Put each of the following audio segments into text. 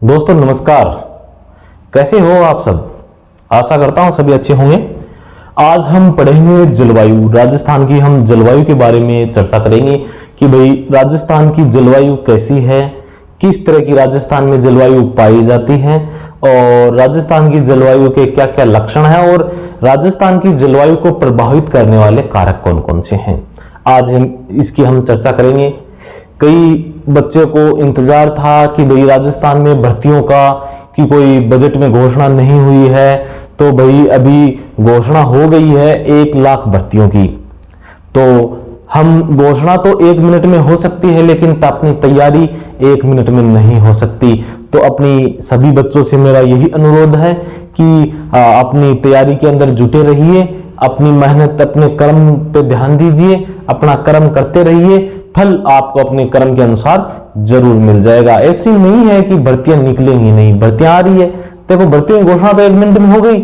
दोस्तों नमस्कार। कैसे हो आप सब? आशा करता हूं सभी अच्छे होंगे। आज हम पढ़ेंगे जलवायु, राजस्थान की हम जलवायु के बारे में चर्चा करेंगे कि भाई राजस्थान की जलवायु कैसी है, किस तरह की राजस्थान में जलवायु पाई जाती है और राजस्थान की जलवायु के क्या क्या लक्षण हैं और राजस्थान की जलवायु को प्रभावित करने वाले कारक कौन कौन से हैं। आज हम चर्चा करेंगे। कई बच्चे को इंतजार था कि भाई राजस्थान में भर्तियों का कि कोई बजट में घोषणा नहीं हुई है, तो भाई अभी घोषणा हो गई है 1 लाख भर्तियों की। तो हम घोषणा तो 1 मिनट में हो सकती है, लेकिन अपनी तैयारी 1 मिनट में नहीं हो सकती। तो अपनी सभी बच्चों से मेरा यही अनुरोध है कि अपनी तैयारी के अंदर जुटे रहिए, अपनी मेहनत अपने कर्म पे ध्यान दीजिए, अपना कर्म करते रहिए, फल आपको अपने कर्म के अनुसार जरूर मिल जाएगा। ऐसी नहीं है कि भर्तियां निकलेंगी नहीं, भर्तियां आ रही है। देखो भर्तियों की घोषणा तो 1 मिनट में हो गई,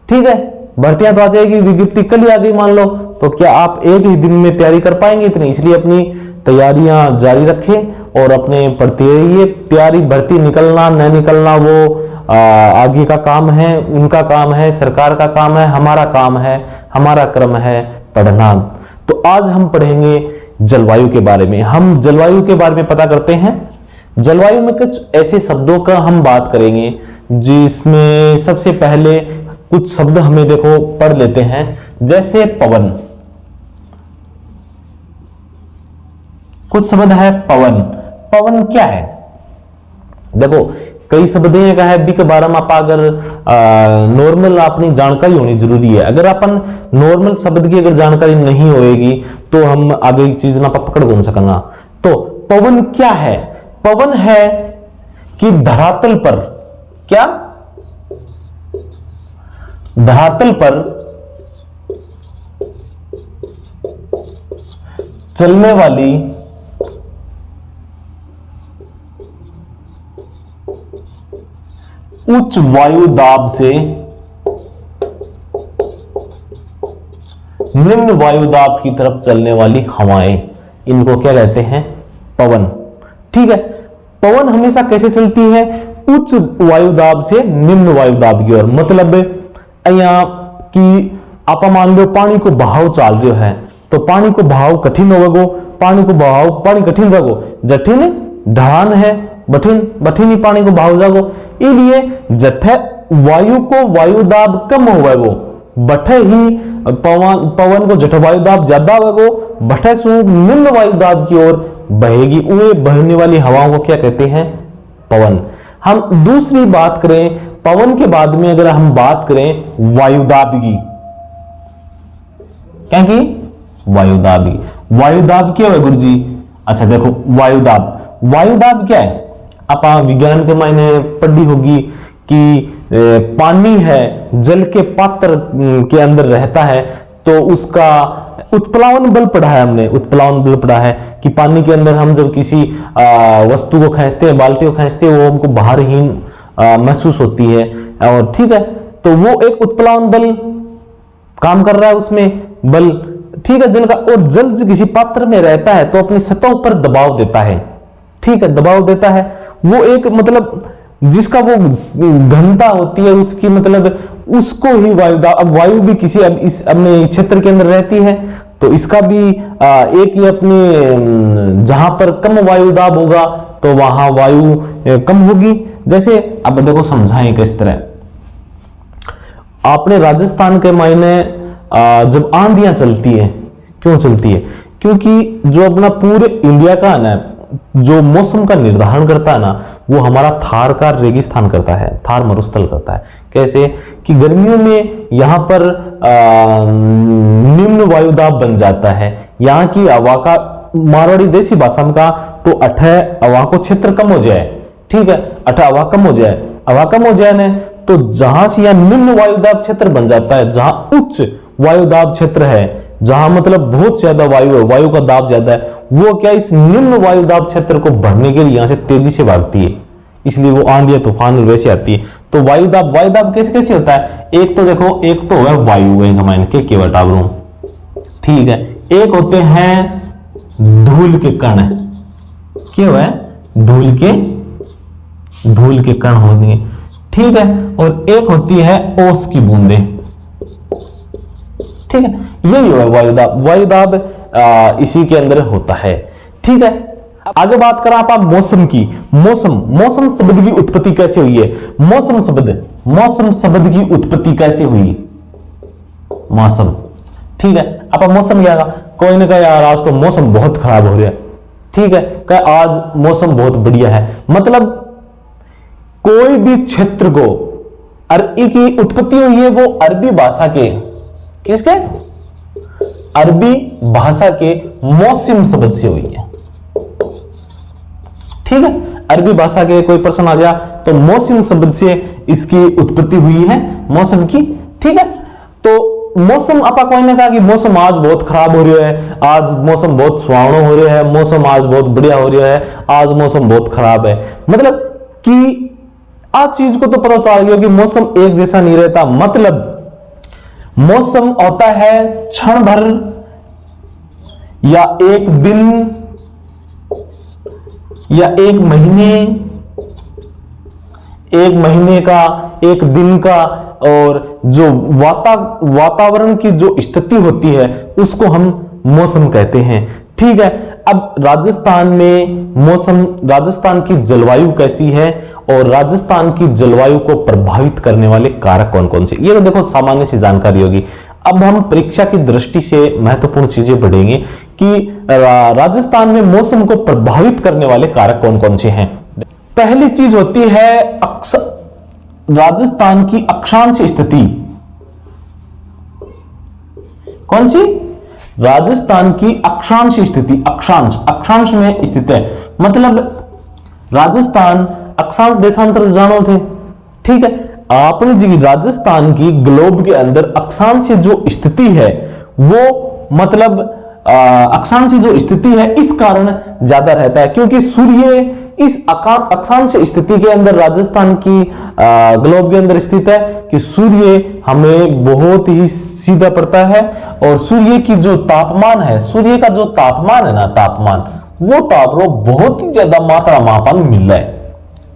ठीक है, भर्तियां तो आ जाएगी, विज्ञप्ति कल ही आ गई मान लो, तो क्या आप एक ही दिन में तैयारी कर पाएंगे इतनी? इसलिए अपनी तैयारियां जारी रखें और अपने पढ़ते रहिए। तैयारी भर्ती निकलना न निकलना वो आगे का काम है, उनका काम है, सरकार का काम है, हमारा काम है, हमारा कर्म है पढ़ना। तो आज हम पढ़ेंगे जलवायु के बारे में। हम जलवायु के बारे में पता करते हैं। जलवायु में कुछ ऐसे शब्दों का हम बात करेंगे जिसमें सबसे पहले कुछ शब्द हमें देखो पढ़ लेते हैं, जैसे पवन। कुछ शब्द है पवन। पवन क्या है? देखो कई शब्द का है बी के बारे में आप अगर नॉर्मल अपनी जानकारी होनी जरूरी है। अगर अपन नॉर्मल शब्द की अगर जानकारी नहीं होएगी तो हम आगे की चीज ना पकड़ कौन सकना। तो पवन क्या है? पवन है कि धरातल पर, क्या धरातल पर चलने वाली उच्च वायु दाब से निम्न वायु दाब की तरफ चलने वाली हवाएं, इनको क्या कहते हैं? पवन। ठीक है, पवन हमेशा कैसे चलती है? उच्च वायु दाब से निम्न वायु दाब की ओर। मतलब यहां कि आप मान लो पानी को बहाव चल रहे है, तो पानी को बहाव कठिन होगो, पानी कठिन जागो, जठिन ढलान है, बठिन ही पानी को बहाव जागो। इसलिए जठे वायु को वायु दाब कम होगो, बठे ही पवन को जठ वायु दाब ज्यादा होगो, बठे सु निम्न वायु दाब की ओर बहेगी। वे बहने वाली हवाओं को क्या कहते हैं? पवन। हम दूसरी बात करें पवन के बाद में, अगर हम बात करें वायुदाब की, क्या की? वायुदाब की। वायुदाब क्या है गुरुजी? अच्छा देखो वायुदाब क्या है? आप विज्ञान के मायने पढ़ी होगी कि पानी है, जल के पात्र के अंदर रहता है, तो उसका उत्प्लावन बल पढ़ा है हमने। उत्प्लावन बल पढ़ा है कि पानी के अंदर हम जब किसी वस्तु को खींचते हैं, बाल्टी को खींचते हैं, वो हमको भारहीन महसूस होती है, और ठीक है, तो वो एक उत्प्लावन बल काम कर रहा है उसमें बल, ठीक है, जल का। और जल किसी पात्र में रहता है तो अपनी सतह पर दबाव देता है, ठीक है, दबाव देता है। वो एक मतलब जिसका वो घनता होती है उसकी, मतलब उसको ही वायुदाब। अब वायु भी किसी इस अपने क्षेत्र के अंदर रहती है, तो इसका भी एक ही अपने जहां पर कम वायुदाब होगा तो वहां वायु कम होगी। जैसे अब देखो समझाएं किस तरह। आपने राजस्थान के मायने जब आंधियां चलती है, क्यों चलती है? क्योंकि जो अपना पूरे इंडिया का ना जो मौसम का निर्धारण करता है ना, वो हमारा थार का रेगिस्तान करता है, थार मरुस्थल करता है। कैसे कि गर्मियों में यहां पर निम्न वायुदाब बन जाता है। यहाँ की हवा का मारवाड़ी देसी भाषा में का तो अठे हवा को क्षेत्र कम हो जाए, ठीक है, अठे हवा कम हो जाए, हवा कम हो जाए ना, तो जहां से यह निम्न वायुदाब क्षेत्र बन जाता है, जहां उच्च वायुदाब क्षेत्र है, जहां मतलब बहुत ज्यादा वायु है, वायु का दाब ज्यादा है, वो क्या इस निम्न वायुदाब क्षेत्र को भरने के लिए यहां से तेजी से भागती है, इसलिए वो आंधी तूफान वैसे आती है। तो वायुदाब कैसे कैसे होता है? एक तो देखो, एक तो है वायु के बटावरू, ठीक है, एक होते हैं धूल के कण, क्या है? धूल के धूल के कण होंगे, ठीक है, और एक होती है ओस की बूंदें, ठीक है, यही है वायुदाब। वायुदाब इसी के अंदर होता है, ठीक है। आगे बात करें आप मौसम की। मौसम शब्द की उत्पत्ति कैसे हुई है? मौसम शब्द की उत्पत्ति कैसे हुई? मौसम, ठीक है। अब मौसम क्या, कोई ने कहा यार आज तो मौसम बहुत खराब हो रहा है, ठीक है, कहा आज मौसम बहुत बढ़िया है। मतलब कोई भी क्षेत्र को अरबी की उत्पत्ति हुई है, वो अरबी भाषा के, किसके? अरबी भाषा के मौसम शब्द से हुई है, ठीक है। अरबी भाषा के कोई प्रश्न आ जाए तो मौसम शब्द से इसकी उत्पत्ति हुई है, मौसम की, ठीक है। तो मौसम, आपा कोई ने कहा कि मौसम आज बहुत खराब हो रहा है, आज मौसम बहुत सुहावना हो रहा है, मौसम आज बहुत बढ़िया हो रहा है, आज मौसम बहुत खराब है। मतलब कि आज चीज को तो पता चल गया कि मौसम एक जैसा नहीं रहता। मतलब मौसम होता है क्षण भर या एक दिन या एक महीने का, एक दिन का, और जो वातावरण की जो स्थिति होती है उसको हम मौसम कहते हैं, ठीक है। अब राजस्थान में मौसम, राजस्थान की जलवायु कैसी है और राजस्थान की जलवायु को प्रभावित करने वाले कारक कौन कौन से, ये तो देखो सामान्य सी जानकारी होगी। अब हम परीक्षा की दृष्टि से महत्वपूर्ण चीजें पढ़ेंगे कि राजस्थान में मौसम को प्रभावित करने वाले कारक कौन कौन से हैं। पहली चीज होती है राजस्थान की अक्षांश स्थिति। कौन सी? राजस्थान की अक्षांश स्थिति। अक्षांश में स्थित है, मतलब राजस्थान अक्षांश देशांतर जानो थे, ठीक है। आपने जी राजस्थान की ग्लोब के अंदर अक्षांश जो स्थिति है वो, मतलब अक्षांश जो स्थिति है इस कारण ज्यादा रहता है क्योंकि सूर्य इस अक्षांश स्थिति के अंदर, राजस्थान की ग्लोब के अंदर स्थित है कि सूर्य हमें बहुत ही सीधा पड़ता है और सूर्य की जो तापमान है, सूर्य का जो तापमान है ना, तापमान वो बहुत ही ज्यादा मात्रा मापन मिल रहा है,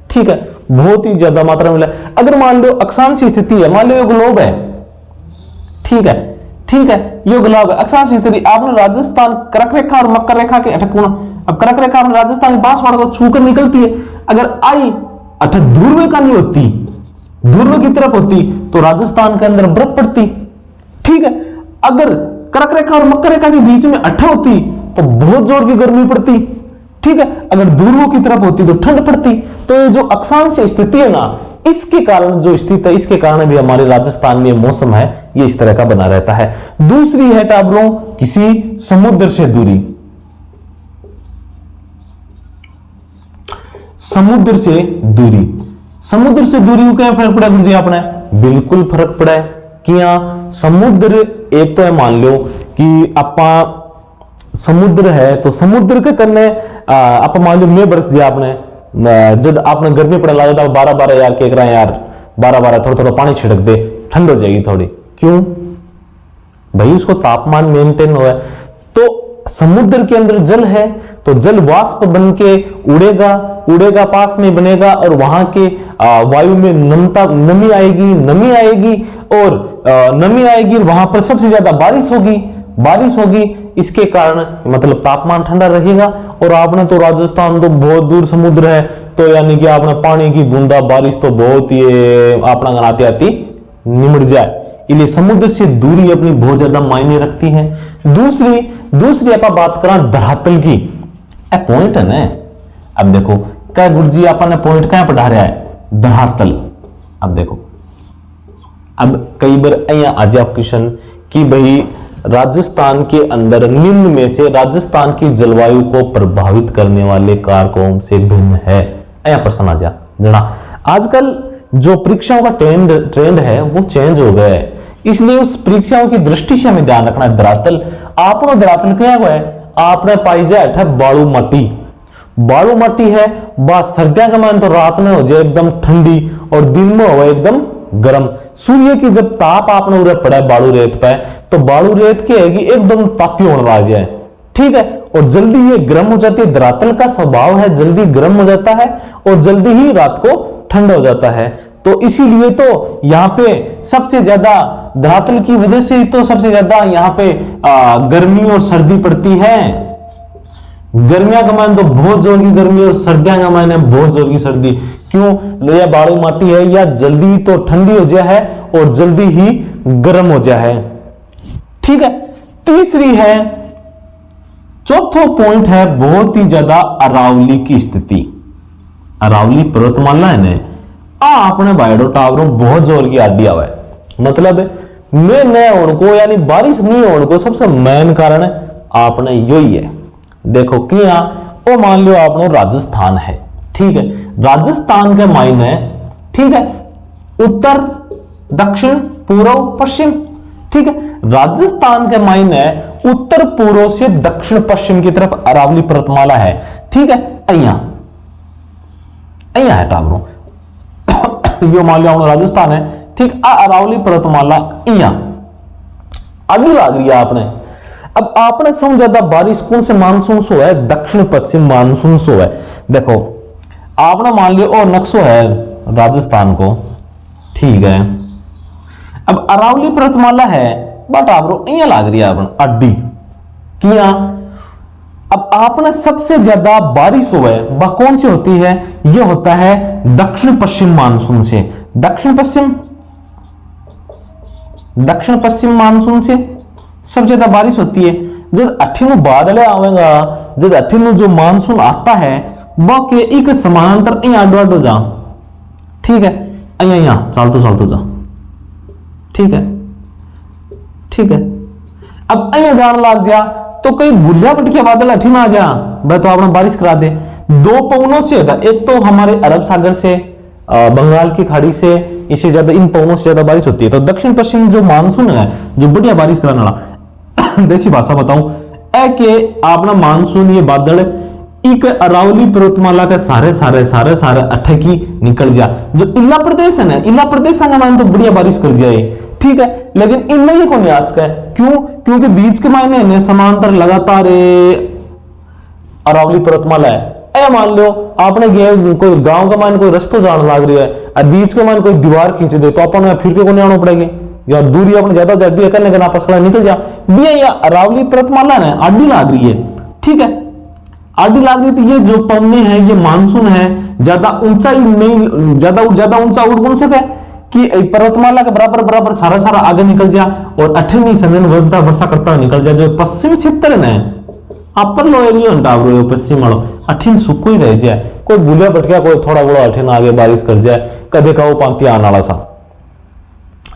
ठीक है, बहुत ही ज्यादा मात्रा में मिला। अगर मान लो अक्षांश स्थिति है, मान लो ये ग्लोब है, ठीक है, ये ग्लोब है, अक्षांश स्थिति, आपने राजस्थान कर्क रेखा और मकर रेखा के अटकूण, अब कर्क रेखा में राजस्थान की बांसवाड़ा को छूकर निकलती है, अगर आई अर्थात ध्रुव का नहीं होती, ध्रुव की तरफ होती तो राजस्थान के अंदर बर्फ पड़ती, ठीक है। अगर कर्क रेखा और मकर रेखा के बीच में अट्ठा होती तो बहुत जोर की गर्मी पड़ती, ठीक है। अगर ध्रुव की तरफ होती तो ठंड पड़ती। तो ये जो अक्षांश स्थिति है ना, इसके कारण जो स्थिति है, इसके कारण भी हमारे राजस्थान में मौसम है ये इस तरह का बना रहता है। दूसरी है टाबरों, किसी समुद्र से दूरी। समुद्र से दूरी को क्या फर्क पड़ा मुझे अपने? बिल्कुल फर्क पड़ा है कि यहां समुद्र एक तो है, मान लो कि आपा समुद्र है तो समुद्र के कन्ने आप मान लो मैं बरस दिया आपने, जब आपने गर्मी पड़ा लगा था 12 यार के करा यार 12 थोड़ा पानी छिड़क दे, ठंड हो जाएगी थोड़ी, क्यों भाई? उसको तापमान मेंटेन हुआ है। तो समुद्र के अंदर जल है तो जल वाष्प बन के उड़ेगा पास में बनेगा और वहां के वायु में नमी आएगी और नमी आएगी, वहां पर सबसे ज्यादा बारिश होगी, इसके कारण मतलब तापमान ठंडा रहेगा। और आपने तो राजस्थान तो बहुत दूर समुद्र है, तो यानी कि आपने पानी की बूंदा बारिश तो बहुत ये अपना गनाते आती निमट जाए, इसलिए समुद्र से दूरी अपनी बहुत ज्यादा मायने रखती है। दूसरी आप बात करें धरातल की, पॉइंट है ना। अब देखो क्या गुरुजी आपने पॉइंट क्या पढ़ा रहा है? धरातल। अब देखो, अब कई बार अहियां आ जाए क्वेश्चन कि भाई राजस्थान के अंदर निम्न में से राजस्थान की जलवायु को प्रभावित करने वाले कारकों से भिन्न है, अहियां प्रश्न आ जा जना। आजकल जो परीक्षाओं का ट्रेंड है वो चेंज हो गया है, इसलिए उस परीक्षाओं की दृष्टि से हमें ध्यान रखना है। धरातल, आपने धरातल क्या हुआ है? आपने पाई जाए बालू माटी है, बात सर्दियों के मान तो रात में हो जाए एकदम ठंडी और दिन में हो एकदम गर्म। सूर्य की जब ताप आपने उधर पड़ा है बालू रेत पे, तो बालू रेत की है कि एकदम तापी होने लग जाए, ठीक है। और जल्दी ये गर्म हो जाती है। धरातल का स्वभाव है जल्दी गर्म हो जाता है और जल्दी ही रात को ठंडा हो जाता है। तो इसीलिए तो यहाँ पे सबसे ज्यादा धरातल की वजह से तो सबसे ज्यादा यहाँ पे गर्मी और सर्दी पड़ती है। गर्मियां का मान तो बहुत जोर की गर्मी और सर्दियां का मान है बहुत जोर की सर्दी। क्यों? लोया बालू माटी है या जल्दी तो ठंडी हो जाए है और जल्दी ही गर्म हो जाए है। ठीक है। तीसरी है, चौथा पॉइंट है बहुत ही ज्यादा अरावली की स्थिति। अरावली पर्वतमाला है ने आपने बाइडो टावरों बहुत जोर की आदि आवा है। मतलब में न होने को यानी बारिश नहीं होने को सबसे मेन कारण आपने यही है। देखो कि ओ मान लो आपने राजस्थान है, ठीक है, राजस्थान के मायने, ठीक है, उत्तर दक्षिण पूर्व पश्चिम, ठीक है, राजस्थान के मायने उत्तर पूर्व से दक्षिण पश्चिम की तरफ अरावली पर्वतमाला है। ठीक है, अहिया है टावरों यो मान लो राजस्थान है, ठीक, अरावली पर्वतमाला अहिया अभी लाग रही है आपने। अब आपने समझ ज्यादा बारिश कौन से मानसून सो है? दक्षिण पश्चिम मानसून सो है। देखो आपने मान लियो और नक्शो है राजस्थान को, ठीक है, अब अरावली पर्वतमाला है बट आप अहिया लाग रही है अपन अड्डी किया। अब आपने सबसे ज्यादा बारिश हो है वह कौन सी होती है? यह होता है दक्षिण पश्चिम मानसून से। दक्षिण पश्चिम मानसून से सबसे ज्यादा बारिश होती है। जब अठीनु बादल आवेगा, जब अठीनु जो मानसून आता है वह के एक समानांतर अड्डो जा, ठीक है, अहिया चलतो जा, ठीक है, ठीक है। अब अहिया जान लग जा तो कई भूलिया पटकिया बादल अठीन आ जा, वह तो आपने बारिश करा दे। दो पवनों से होता, एक तो हमारे अरब सागर से, बंगाल की खाड़ी से, इससे ज्यादा इन पवनों से ज्यादा बारिश होती है। तो दक्षिण पश्चिम जो मानसून है जो बढ़िया बारिश कराने वाला देसी भाषा बताऊं के आपना मानसून ये बादल एक अरावली पर्वतमाला के सारे अठे की निकल जा। जो इला प्रदेश है ना, इला प्रदेश का मान तो बढ़िया बारिश कर जाए, ठीक है, लेकिन इनमें ये कौन आस्क है? क्यों? क्योंकि बीच के मायने समांतर लगातार अरावली पर्वतमाला है। ए मान लो आपने कोई गांव का मान कोई रस्तो जान लाग रही है और बीच के मान कोई दीवार खींच दे तो अपन फिर के को नहीं आना पड़ेगी या दूरी अपने ज्यादा जाती है करने का आपस खड़ा निकल जा भी। या अरावली पर्वतमाला है आडी लाग रही है, ठीक है, आडी लाग रही। तो ये जो पवने हैं ये मानसून है, ज्यादा ऊंचाई नहीं, ज्यादा ऊंचा उड़ कौन सके कि पर्वतमाला के बराबर सारा आगे निकल जा और अठनी समय वर्षा करता हुआ निकल जा। जो पश्चिम क्षेत्र है अपर लो एरिया टावरो पश्चिम वालों अठीन सुखो ही रह जाए, कोई बुलिया बटकिया कोई थोड़ा बड़ा अठीन आगे बारिश कर जाए कदे का वो पांति आने वाला सा,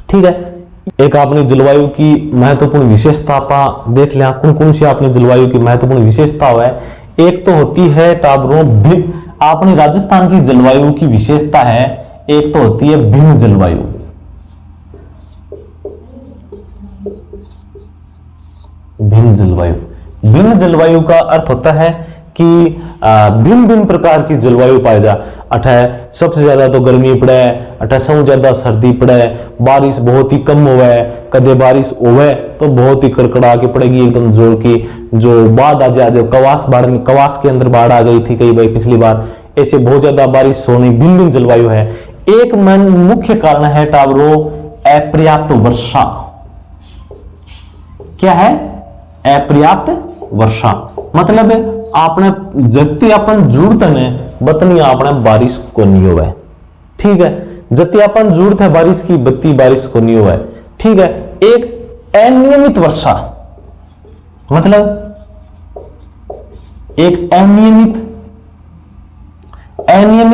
ठीक है। एक आपने जलवायु की महत्वपूर्ण विशेषता आप देख लिया, कौन कौन सी आपने जलवायु की महत्वपूर्ण विशेषता है। एक तो होती है टावरों भिन्न, आपने राजस्थान की जलवायु की विशेषता है, एक तो होती है भिन्न जलवायु। भिन्न जलवायु का अर्थ होता है कि भिन्न भिन्न प्रकार की जलवायु पाई जा। अठे सबसे ज्यादा तो गर्मी पड़े, अठे सबसे ज्यादा सर्दी पड़े, बारिश बहुत ही कम होवे, कदे बारिश होवे तो बहुत ही कड़कड़ा के पड़ेगी एकदम जोर की। जो बाढ़ आ जाए, जो कवास के अंदर बाढ़ आ गई थी कई बार पिछली बार, ऐसे बहुत ज्यादा बारिश होनी, भिन्न भिन्न जलवायु है। एक मुख्य कारण है टावरो अपर्याप्त वर्षा। क्या है? अपर्याप्त वर्षा मतलब आपने जति अपन जरूरत है बतनी आपने बारिश को नहीं हुआ है, ठीक है, जति अपन जरूरत है बारिश की बत्ती बारिश को नहीं हुआ है, ठीक है। एक अनियमित वर्षा मतलब एक अनियमित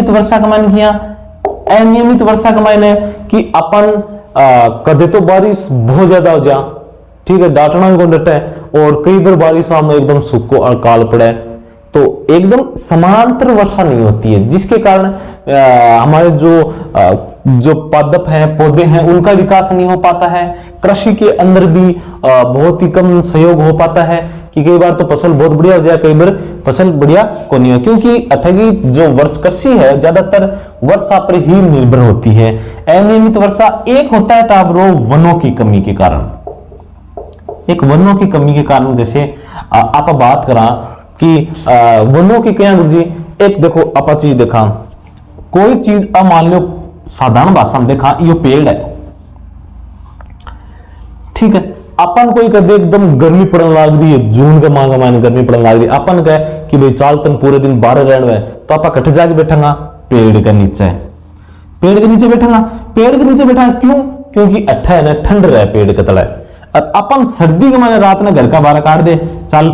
वर्षा का मान किया। अनियमित वर्षा का मायने कि अपन कदे तो बारिश बहुत ज्यादा हो जा, ठीक है, डांटना को डटे और कई बार बारिश में एकदम सूखो अकाल पड़े, तो एकदम समांतर वर्षा नहीं होती है, जिसके कारण हमारे जो पादप हैं, पौधे हैं, उनका विकास नहीं हो पाता है। कृषि के अंदर भी बहुत ही कम सहयोग हो पाता है कि कई बार तो फसल बहुत बढ़िया हो जाए, कई बार फसल बढ़िया को नहीं हो, क्योंकि अठगी जो वर्ष कृषि है ज्यादातर वर्षा पर ही निर्भर होती है। अनियमित वर्षा एक होता है टावरो वनों की कमी के कारण। एक वनों की कमी के कारण, जैसे आप बात करा कि वनों की क्या गुरु जी, एक देखो आप चीज देखा, कोई चीज अब मान लो साधारण भाषा में देखा, ये पेड़ है, ठीक है, अपन कोई कदे एकदम गर्मी पड़ने लग रही है, जून के माह का महीने गर्मी पड़ने लग रही है, अपन कहे कि भाई चाल तन पूरे दिन बाहर रहना है, तो आप कट जाके बैठेगा पेड़ के नीचे, पेड़ के नीचे बैठेगा, पेड़ के नीचे बैठा क्यों, क्योंकि अच्छा है ना, ठंड रहे पेड़ के तले। और अपन सर्दी के माने रात में घर का बारह काट दे, चल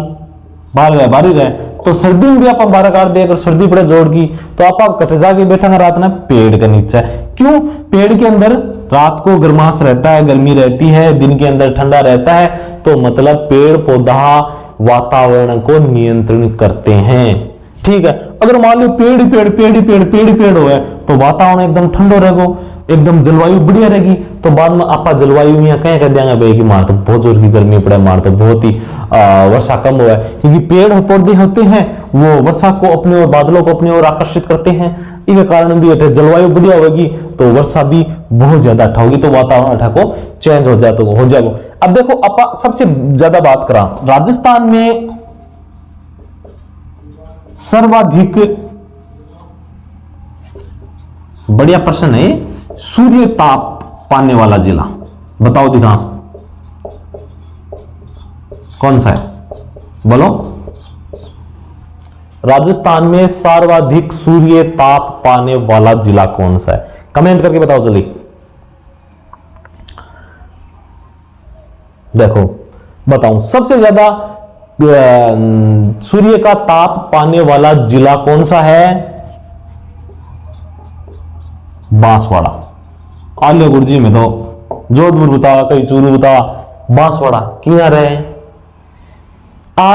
बाहर रहे बाहर रहे, तो सर्दी में भी आप बारह काट दे, अगर सर्दी पड़े जोड़ की, तो आप कट जाके बैठेगा रात में पेड़ के नीचे। क्यों, पेड़ के अंदर रात को गर्माश रहता है, गर्मी रहती है, दिन के अंदर ठंडा रहता है, तो मतलब पेड़ पौधा वातावरण को नियंत्रण करते हैं, ठीक है। अगर मान लो पेड़ ही पेड़ पेड़ ही पेड़ पेड़ ही पेड़ हो तो वातावरण एकदम ठंडो रहेगा, एकदम जलवायु बढ़िया रहेगी, तो बाद में आपा जलवायु में कहीं कह देंगे भाई कि मार तो बहुत जोर की गर्मी पड़े, मार तो बहुत ही वर्षा कम हुआ है, क्योंकि पेड़ पौधे होते हैं वो वर्षा को अपने और बादलों को अपनी ओर आकर्षित करते हैं, इसके कारण भी जलवायु बढ़िया होगी तो वर्षा भी बहुत ज्यादा अच्छा होगी, तो वातावरण अच्छा को चेंज हो जाएगा। अब देखो आपा सबसे ज्यादा बात करा, राजस्थान में सर्वाधिक बढ़िया प्रश्न है, सूर्य ताप पाने वाला जिला बताओ, दिखा कौन सा है, बोलो। राजस्थान में सर्वाधिक सूर्य ताप पाने वाला जिला कौन सा है, कमेंट करके बताओ जल्दी। देखो बताऊं, सबसे ज्यादा सूर्य का ताप पाने वाला जिला कौन सा है, बांसवाड़ा। आलिया गुरुजी में तो जोधपुर बता, कई चूरू बता, बांसवाड़ा किया रहे।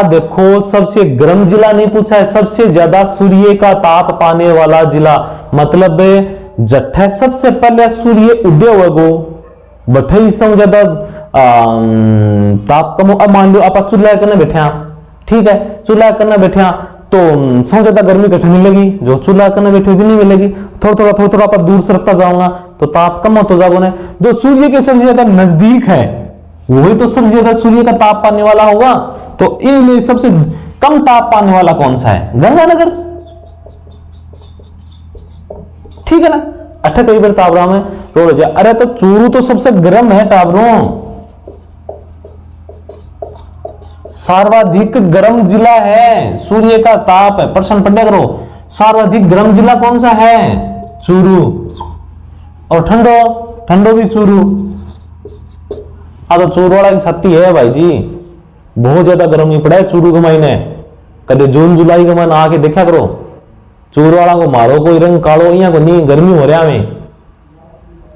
देखो सबसे गर्म जिला नहीं पूछा है, सबसे ज्यादा सूर्य का ताप पाने वाला जिला, मतलब जट्ठा सबसे पहले सूर्य उदय होगो, बठई से ज्यादा ताप कम। अब मान लो आप चूल्हा करने बैठे, ठीक है, चूल्हा करने बैठे तो सबसे ज्यादा गर्मी कठिन नहीं लगी, जो चूल्हा करने बैठे भी नहीं मिलेगी, थोड़ा थोड़ा आप दूर सरकता जाऊंगा तो ताप कम होता जाओगे ना। जो सूर्य के सबसे ज्यादा नजदीक है वही तो सबसे ज्यादा सूर्य का ताप पाने वाला होगा, तो ये सबसे कम ताप पाने वाला कौन सा है, गंगानगर, ठीक है ना। अठा कई बार ताबरा में रोड जाए, अरे तो चूरू तो सबसे गर्म है टाबरों, सर्वाधिक गर्म जिला है, सूर्य का ताप है, प्रश्न पढ़ने करो, सर्वाधिक गर्म जिला कौन सा है, चूरू, और ठंडो ठंडो भी चूरू। तो चूरू वाला की छत्ती है भाई जी, बहुत ज्यादा गर्मी पड़ा है चूरू के महीने, कदे जून जुलाई के महीने आके देखा करो, चूरू वाला को मारो कोई रंग कालो, यहाँ को नहीं गर्मी हो रहा में,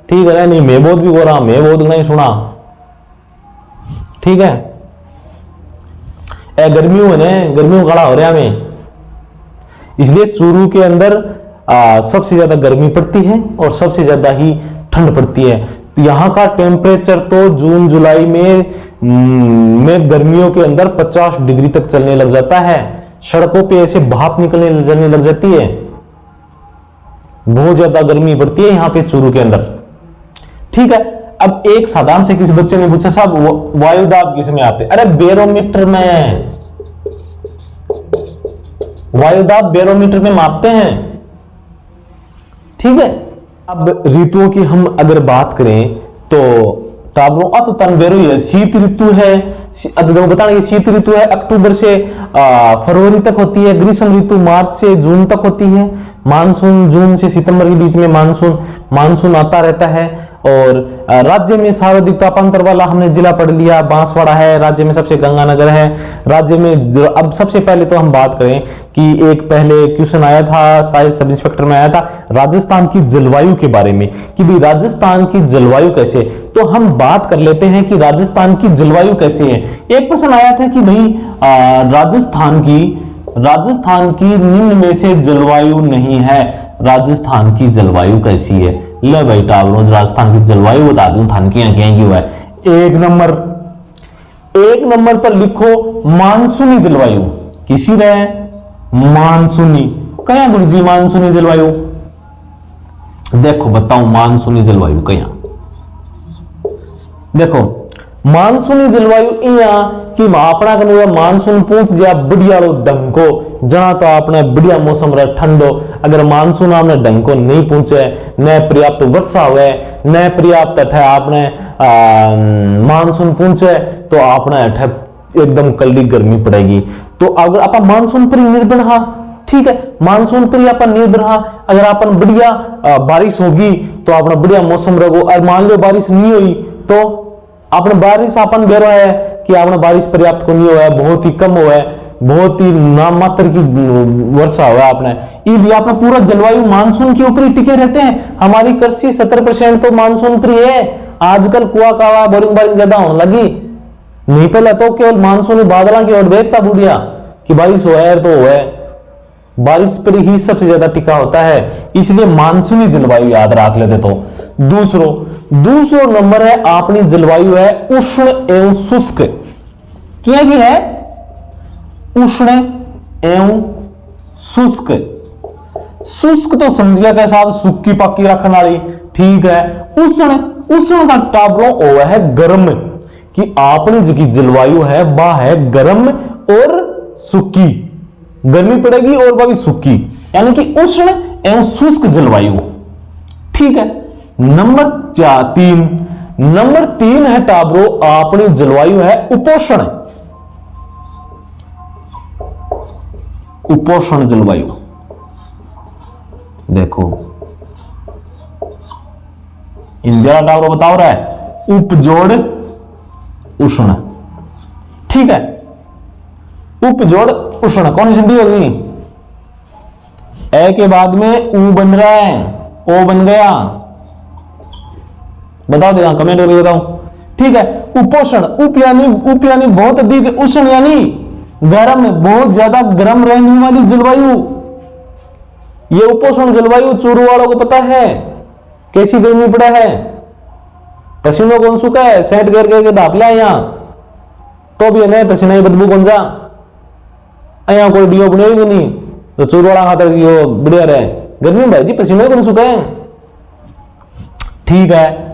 ठीक है, नहीं मैं बहुत भी हो रहा, मैं बहुत नहीं सुना, ठीक है, गर्मियों में गर्मियों काला हो रहा में, इसलिए चूरू के अंदर सबसे ज्यादा गर्मी पड़ती है और सबसे ज्यादा ही ठंड पड़ती है। तो यहाँ का टेम्परेचर तो जून जुलाई में गर्मियों के अंदर 50 डिग्री तक चलने लग जाता है, सड़कों पे ऐसे भाप निकलने लग जाती है, बहुत ज्यादा गर्मी पड़ती है यहाँ पे चूरू के अंदर, ठीक है। अब एक साधारण से किसी बच्चे ने पूछा साहब वायुदाब किस में आते, अरे बैरोमीटर में, वायुदाब बैरोमीटर में मापते हैं, ठीक है। अब ऋतुओं की हम अगर बात करें तो टाबरों अत तन बेरो है, शीत ऋतु है, बताना शीत ऋतु है अक्टूबर से फरवरी तक होती है, ग्रीष्म ऋतु मार्च से जून तक होती है, मानसून जून से सितंबर के बीच में मानसून आता रहता है। और राज्य में सर्वाधिक तापांतर वाला हमने जिला पढ़ लिया, बांसवाड़ा है, राज्य में सबसे गंगानगर है, राज्य में। अब सबसे पहले तो हम बात करें कि एक पहले क्वेश्चन आया था, शायद सब इंस्पेक्टर में आया था, राजस्थान की जलवायु के बारे में कि भाई राजस्थान की जलवायु कैसे, तो हम बात कर लेते हैं कि राजस्थान की जलवायु कैसी है। एक प्रश्न आया था कि भाई राजस्थान की निम्न में से जलवायु नहीं है, राजस्थान की जलवायु कैसी है। ले भाई टावरों राजस्थान की जलवायु बता दूं थान की क्यों है। एक नंबर पर लिखो मानसूनी जलवायु, किसी रहे मानसूनी, कया गुरुजी मानसूनी जलवायु, देखो बताऊं मानसूनी जलवायु कया, देखो मानसूनी जलवायु इया कि अपना कने मानसून पूछ जा बढ़िया लो ढंग को जना तो अपने बढ़िया मौसम रहे ठंडो। अगर मानसून आपने ढंग को नहीं पहुंचे, न पर्याप्त वर्षा हुए, न पर्याप्त अठे आपने मानसून पहुंचे तो आपने अठे एकदम कड़ी गर्मी पड़ेगी। तो अगर आप मानसून पर निर्भर हा, ठीक है, मानसून पर अपन निर्भर हा, अगर अपन बढ़िया बारिश होगी तो अपना बढ़िया मौसम रहेगा। और मान लो बारिश नहीं हुई तो अपने बारिश अपन बेरो है कि आपने बारिश पर्याप्त को नहीं हुआ है, बहुत ही कम हुआ है, बहुत ही नाम मात्र की वर्षा हुआ आपने, इसलिए आपने पूरा जलवायु मानसून के ऊपर ही टिके रहते हैं। हमारी कृषि 70% तो मानसून पर ही है। आजकल कुआ कावा बोरिंग ज्यादा होने लगी, नहीं पहले तो केवल मानसूनी बादलों की ओर देखता बुढ़िया कि बारिश हुआ है तो हुआ है, बारिश पर ही सबसे ज्यादा टिका होता है, इसलिए मानसूनी जलवायु याद रख लेते। तो दूसरो नंबर है अपनी जलवायु है उष्ण एवं शुष्क। क्या की है? उष्ण एवं शुष्क। शुष्क तो समझ गया कैसा, सूखी पक्की रखने वाली, ठीक है। उष्ण का टाबलो हुआ है गर्म, कि अपनी जो जलवायु है वह है गर्म और सूखी, गर्मी पड़ेगी और वह भी सूखी, यानी कि उष्ण एवं शुष्क जलवायु, ठीक है। नंबर 3 है टाबरो अपनी जलवायु है उपोषण। उपोषण जलवायु देखो इंडिया टाबरो बताओ रहा है उपजोड़ उष्ण, ठीक है। उपजोड़ उष्ण कौन सी संधि होगी? ए के बाद में ऊ बन रहा है, ओ बन गया, बता देगा कमेंट करके बताओ, ठीक है। उपोषण, उप यानी बहुत अधिक, उष्ण यानी गर्म, बहुत ज्यादा गर्म रहने वाली जलवायु। ये उपोषण जलवायु चूरू वालों को पता है कैसी गर्मी पड़ा है, पसीनों कौन सूखा है, सेंट करके दाप लिया यहां तो भी नहीं पसीना बदबू कौन जा, यहाँ कोई डीओ बनेगी नहीं, तो चूरू वाला खातर बढ़िया रहे, गर्मी में भाई जी पसीनों कौन सूखा है, ठीक है।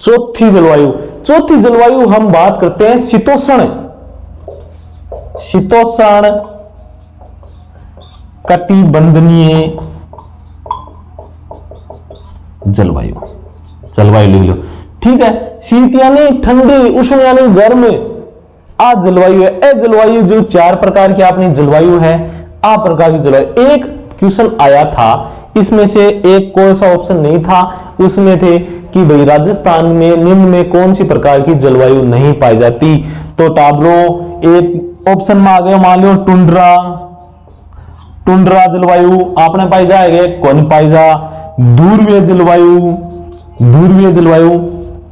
चौथी जलवायु हम बात करते हैं शीतोष्ण। शीतोष्ण कटिबंधनीय जलवायु लिख लो, ठीक है। शीत यानी ठंडी, उष्ण यानी गर्म, आ जलवायु है। ए जलवायु जो 4 प्रकार की अपनी जलवायु है, आ प्रकार की जलवायु। एक क्वेश्चन आया था, इसमें से एक कौन सा ऑप्शन नहीं था, उसमें थे कि भाई राजस्थान में निम्न में कौन सी प्रकार की जलवायु नहीं पाई जाती। तो टाबरो एक ऑप्शन में आ गया, मान लो टुंड्रा जलवायु आपने पाई जाएगा, कौन पाई जा। ध्रुवीय जलवायु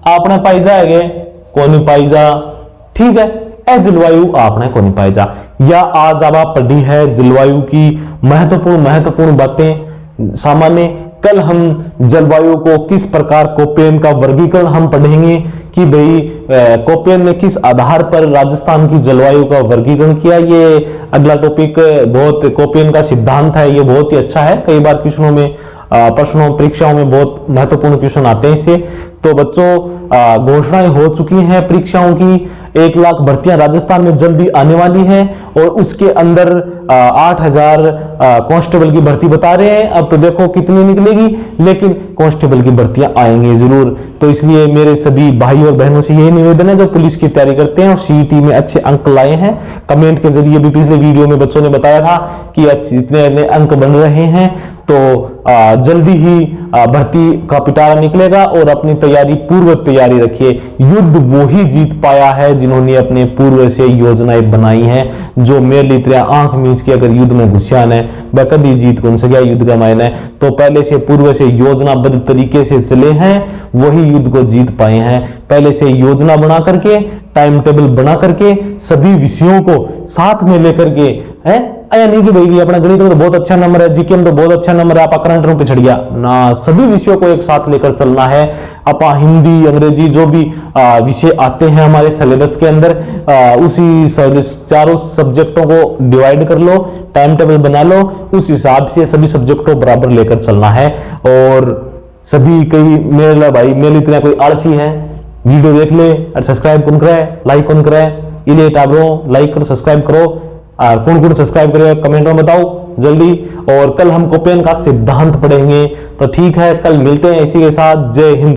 आपने पाई जाएगा, कौन पाई जा, ठीक है। ए जलवायु आपने कौन पाई जा। या आज अब आप पढ़ी है जलवायु की महत्वपूर्ण बातें सामान्य। कल हम जलवायु को किस प्रकार कोपेन का वर्गीकरण हम पढ़ेंगे कि भाई कोपेन ने किस आधार पर राजस्थान की जलवायु का वर्गीकरण किया। ये अगला टॉपिक बहुत कोपेन का सिद्धांत है, ये बहुत ही अच्छा है। कई बार क्वेश्चनों में प्रश्नों परीक्षाओं में बहुत महत्वपूर्ण क्वेश्चन आते हैं इससे। तो बच्चों घोषणाएं हो चुकी हैं परीक्षाओं की, 1 लाख भर्तियां राजस्थान में जल्दी आने वाली हैं और उसके अंदर 8000 कांस्टेबल की भर्ती बता रहे हैं। अब तो देखो कितनी निकलेगी, लेकिन कांस्टेबल की भर्तियां आएंगी जरूर। तो इसलिए मेरे सभी भाई और बहनों से यही निवेदन है जो पुलिस की तैयारी करते हैं और सीईटी में अच्छे अंक लाए हैं। कमेंट के जरिए भी पिछले वीडियो में बच्चों ने बताया था कि इतने अंक बन रहे हैं, तो जल्दी ही भर्ती का पिटारा निकलेगा और अपनी पूर्व तैयारी रखिए। युद्ध वो ही जीत पाया है जिन्होंने अपने पूर्व से योजनाएं बनाई हैं। जो मेरे लिए आंख मीच के अगर युद्ध में घुसियान है वह कभी जीत कौन सके युद्ध का मायने। तो पहले से पूर्व से योजनाबद्ध तरीके से चले हैं, वही युद्ध को जीत पाए हैं। पहले से योजना बना करके, टाइम टेबल बना करके, सभी विषयों को साथ में लेकर के है। या नहीं कि भाई अपना गणित में तो बहुत अच्छा नंबर है, जीके में तो बहुत अच्छा नंबर है, आप करंट में पिछड़ गया ना। सभी विषयों को एक साथ लेकर चलना है। आप हिंदी अंग्रेजी जो भी विषय आते हैं हमारे सिलेबस के अंदर, उसी चारों सब्जेक्टों को डिवाइड कर लो, टाइम टेबल बना लो, उस हिसाब से सभी सब्जेक्ट को बराबर लेकर चलना है। और सभी कई मेरे भाई मेरे इतना कोई आलसी है वीडियो देख ले और सब्सक्राइब कौन करे, लाइक कौन करे, इले टाबरो लाइक करो, सब्सक्राइब करो। और कौन कौन सब्सक्राइब करेगा कमेंट में बताओ जल्दी। और कल हम कोपेन का सिद्धांत पढ़ेंगे। तो ठीक है, कल मिलते हैं इसी के साथ। जय हिंद।